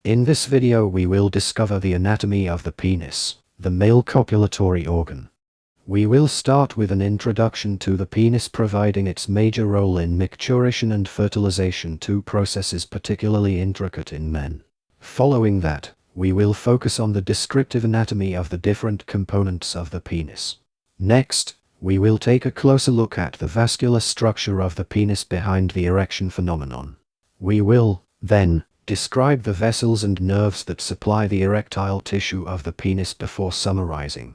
In this video we will discover the anatomy of the penis, the male copulatory organ. We will start with an introduction to the penis, providing its major role in micturition and fertilization, two processes particularly intricate in men. Following that, we will focus on the descriptive anatomy of the different components of the penis. Next, we will take a closer look at the vascular structure of the penis behind the erection phenomenon. We will, then, describe the vessels and nerves that supply the erectile tissue of the penis before summarizing.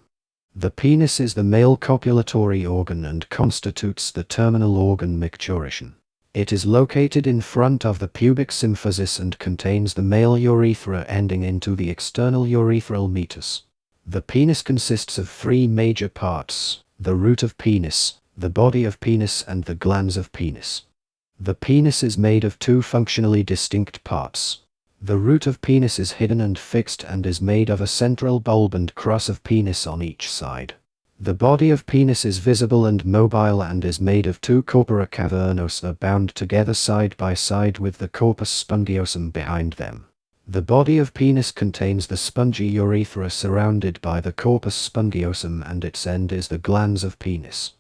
The penis is the male copulatory organ and constitutes the terminal organ micturition. It is located in front of the pubic symphysis and contains the male urethra ending into the external urethral meatus. The penis consists of three major parts: the root of penis, the body of penis, and the glands of penis. The penis is made of two functionally distinct parts. The root of penis is hidden and fixed and is made of a central bulb and cross of penis on each side. The body of penis is visible and mobile and is made of two corpora cavernosa bound together side by side with the corpus spongiosum behind them. The body of penis contains the spongy urethra surrounded by the corpus spongiosum, and its end is the glans of penis.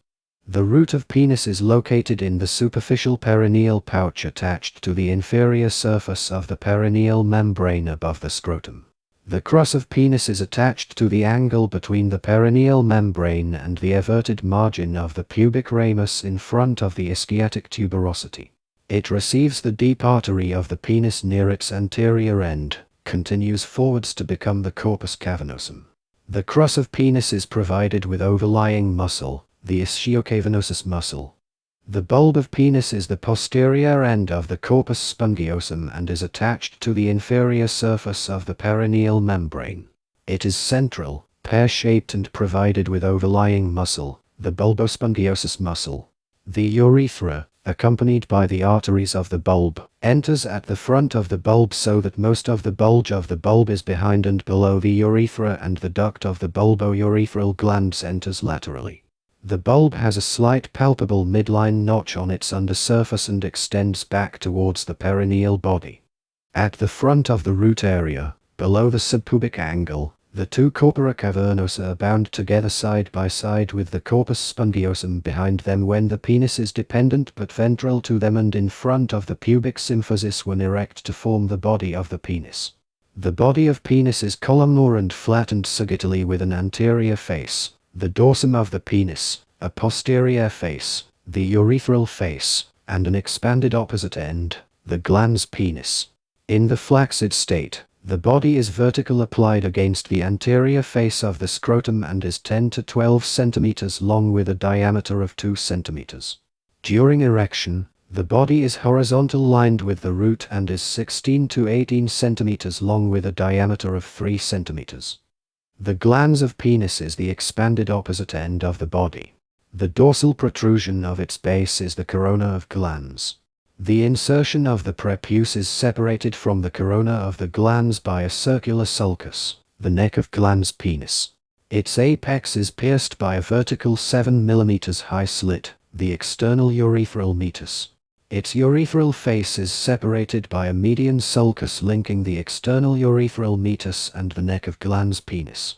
The root of penis is located in the superficial perineal pouch attached to the inferior surface of the perineal membrane above the scrotum. The cross of penis is attached to the angle between the perineal membrane and the everted margin of the pubic ramus in front of the ischiatic tuberosity. It receives the deep artery of the penis near its anterior end, continues forwards to become the corpus cavernosum. The cross of penis is provided with overlying muscle, the ischiocavernosus muscle. The bulb of penis is the posterior end of the corpus spongiosum and is attached to the inferior surface of the perineal membrane. It is central, pear-shaped, and provided with overlying muscle, the bulbospongiosus muscle. The urethra, accompanied by the arteries of the bulb, enters at the front of the bulb so that most of the bulge of the bulb is behind and below the urethra, and the duct of the bulbourethral glands enters laterally. The bulb has a slight palpable midline notch on its undersurface and extends back towards the perineal body. At the front of the root area, below the subpubic angle, the two corpora cavernosa are bound together side by side with the corpus spongiosum behind them when the penis is dependent but ventral to them, and in front of the pubic symphysis when erect to form the body of the penis. The body of penis is columnar and flattened sagittally with an anterior face, the dorsum of the penis, a posterior face, the urethral face, and an expanded opposite end, the glans penis. In the flaccid state, the body is vertical applied against the anterior face of the scrotum and is 10 to 12 cm long with a diameter of 2 cm. During erection, the body is horizontal lined with the root and is 16 to 18 cm long with a diameter of 3 cm. The glans of penis is the expanded opposite end of the body. The dorsal protrusion of its base is the corona of glans. The insertion of the prepuce is separated from the corona of the glans by a circular sulcus, the neck of glans penis. Its apex is pierced by a vertical 7 mm high slit, the external urethral meatus. Its urethral face is separated by a median sulcus linking the external urethral meatus and the neck of glans penis.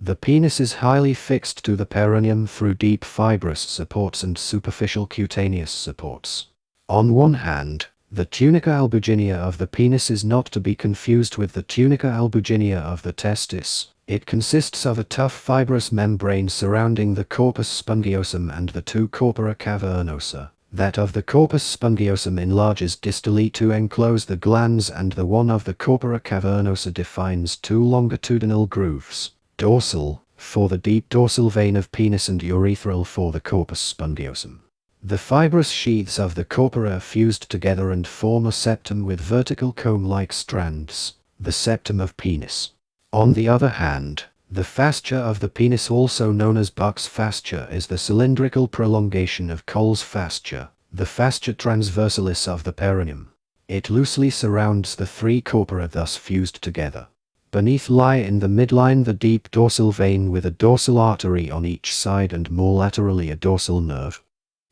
The penis is highly fixed to the perineum through deep fibrous supports and superficial cutaneous supports. On one hand, the tunica albuginea of the penis is not to be confused with the tunica albuginea of the testis. It consists of a tough fibrous membrane surrounding the corpus spongiosum and the two corpora cavernosa. That of the corpus spongiosum enlarges distally to enclose the glans, and the one of the corpora cavernosa defines two longitudinal grooves, dorsal, for the deep dorsal vein of penis, and urethral for the corpus spongiosum. The fibrous sheaths of the corpora are fused together and form a septum with vertical comb-like strands, the septum of penis. On the other hand, the fascia of the penis, also known as Buck's fascia, is the cylindrical prolongation of Cole's fascia, the fascia transversalis of the perineum. It loosely surrounds the three corpora thus fused together. Beneath lie in the midline the deep dorsal vein with a dorsal artery on each side and more laterally a dorsal nerve.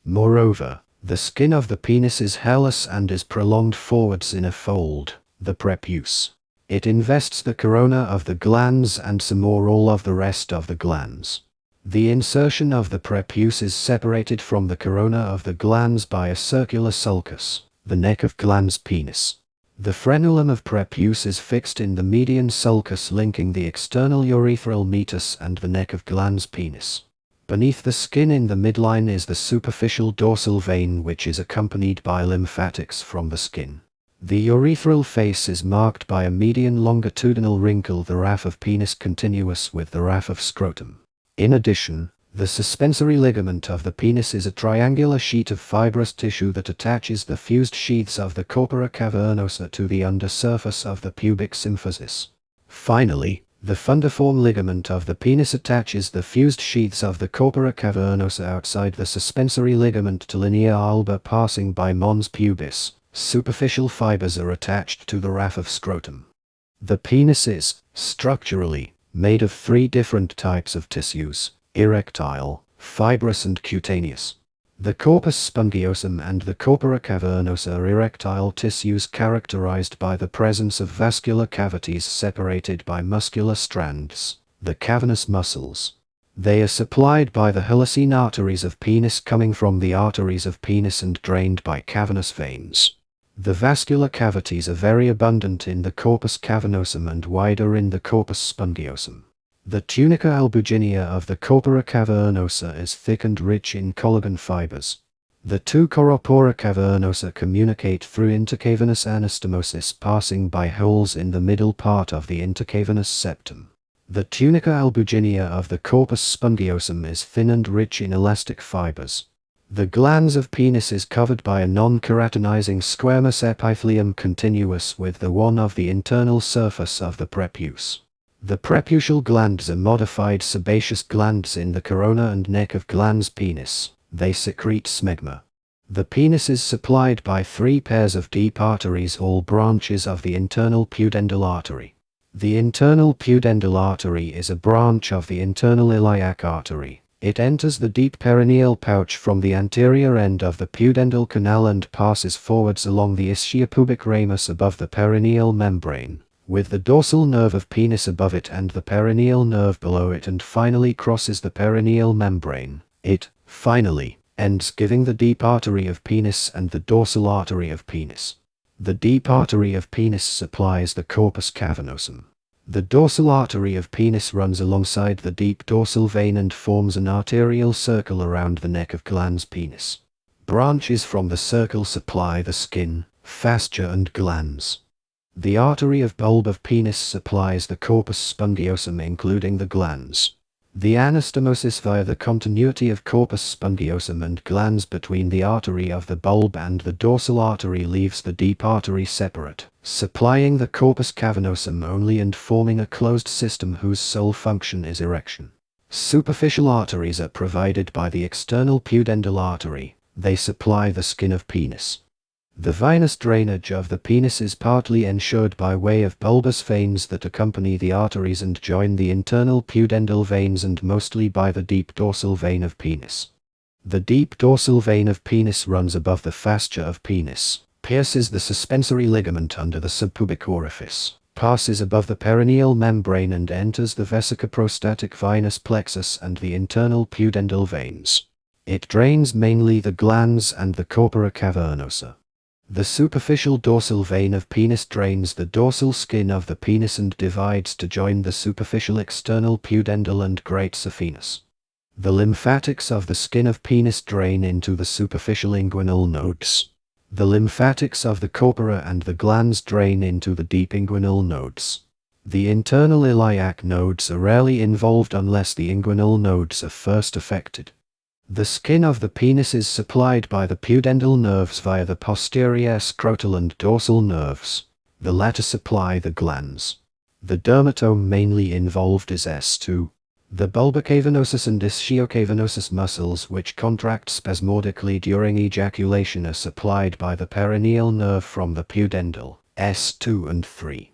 Moreover, the skin of the penis is hairless and is prolonged forwards in a fold, the prepuce. It invests the corona of the glans and some or all of the rest of the glans. The insertion of the prepuce is separated from the corona of the glans by a circular sulcus, the neck of glans penis. The frenulum of prepuce is fixed in the median sulcus linking the external urethral meatus and the neck of glans penis. Beneath the skin in the midline is the superficial dorsal vein, which is accompanied by lymphatics from the skin. The urethral face is marked by a median longitudinal wrinkle, the raphe of penis, continuous with the raphe of scrotum. In addition, the suspensory ligament of the penis is a triangular sheet of fibrous tissue that attaches the fused sheaths of the corpora cavernosa to the undersurface of the pubic symphysis. Finally, the fundiform ligament of the penis attaches the fused sheaths of the corpora cavernosa outside the suspensory ligament to linea alba passing by mons pubis. Superficial fibers are attached to the raphe of scrotum. The penis is, structurally, made of 3 different types of tissues: erectile, fibrous and cutaneous. The corpus spongiosum and the corpora cavernosa are erectile tissues characterized by the presence of vascular cavities separated by muscular strands, the cavernous muscles. They are supplied by the helicine arteries of penis coming from the arteries of penis and drained by cavernous veins. The vascular cavities are very abundant in the corpus cavernosum and wider in the corpus spongiosum. The tunica albuginea of the corpora cavernosa is thick and rich in collagen fibers. The 2 corpora cavernosa communicate through intercavernous anastomosis passing by holes in the middle part of the intercavernous septum. The tunica albuginea of the corpus spongiosum is thin and rich in elastic fibers. The glans of penis is covered by a non-keratinizing squamous epithelium continuous with the one of the internal surface of the prepuce. The preputial glands are modified sebaceous glands in the corona and neck of glans penis. They secrete smegma. The penis is supplied by 3 pairs of deep arteries, all branches of the internal pudendal artery. The internal pudendal artery is a branch of the internal iliac artery. It enters the deep perineal pouch from the anterior end of the pudendal canal and passes forwards along the ischiopubic ramus above the perineal membrane, with the dorsal nerve of penis above it and the perineal nerve below it, and finally crosses the perineal membrane. It, finally, ends giving the deep artery of penis and the dorsal artery of penis. The deep artery of penis supplies the corpus cavernosum. The dorsal artery of penis runs alongside the deep dorsal vein and forms an arterial circle around the neck of glans penis. Branches from the circle supply the skin, fascia and glans. The artery of bulb of penis supplies the corpus spongiosum including the glans. The anastomosis via the continuity of corpus spongiosum and glans between the artery of the bulb and the dorsal artery leaves the deep artery separate, supplying the corpus cavernosum only and forming a closed system whose sole function is erection. Superficial arteries are provided by the external pudendal artery. They supply the skin of penis. The venous drainage of the penis is partly ensured by way of bulbous veins that accompany the arteries and join the internal pudendal veins, and mostly by the deep dorsal vein of penis. The deep dorsal vein of penis runs above the fascia of penis, pierces the suspensory ligament under the subpubic orifice, passes above the perineal membrane and enters the vesicoprostatic venous plexus and the internal pudendal veins. It drains mainly the glans and the corpora cavernosa. The superficial dorsal vein of penis drains the dorsal skin of the penis and divides to join the superficial external pudendal and great saphenous. The lymphatics of the skin of penis drain into the superficial inguinal nodes. The lymphatics of the corpora and the glans drain into the deep inguinal nodes. The internal iliac nodes are rarely involved unless the inguinal nodes are first affected. The skin of the penis is supplied by the pudendal nerves via the posterior scrotal and dorsal nerves. The latter supply the glans. The dermatome mainly involved is S2. The bulbocavernosus and ischiocavernosus muscles, which contract spasmodically during ejaculation, are supplied by the perineal nerve from the pudendal, S2 and 3.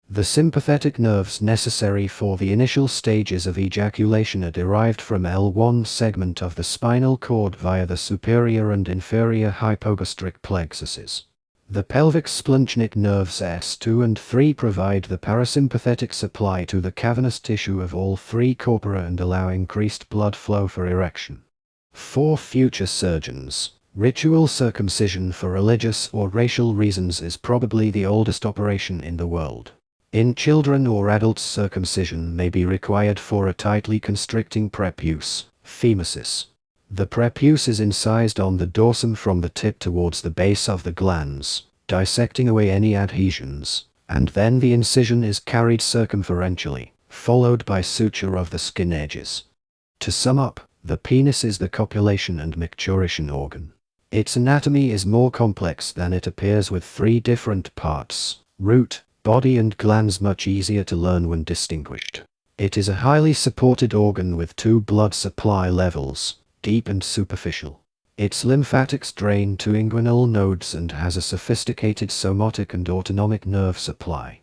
The sympathetic nerves necessary for the initial stages of ejaculation are derived from L1 segment of the spinal cord via the superior and inferior hypogastric plexuses. The pelvic splanchnic nerves S2 and 3 provide the parasympathetic supply to the cavernous tissue of all three corpora and allow increased blood flow for erection. For future surgeons, ritual circumcision for religious or racial reasons is probably the oldest operation in the world. In children or adults, circumcision may be required for a tightly constricting prepuce, phimosis. The prepuce is incised on the dorsum from the tip towards the base of the glans, dissecting away any adhesions, and then the incision is carried circumferentially, followed by suture of the skin edges. To sum up, the penis is the copulation and micturition organ. Its anatomy is more complex than it appears, with 3 different parts: root, body and glans, much easier to learn when distinguished. It is a highly supported organ with 2 blood supply levels, deep and superficial. Its lymphatics drain to inguinal nodes and has a sophisticated somatic and autonomic nerve supply.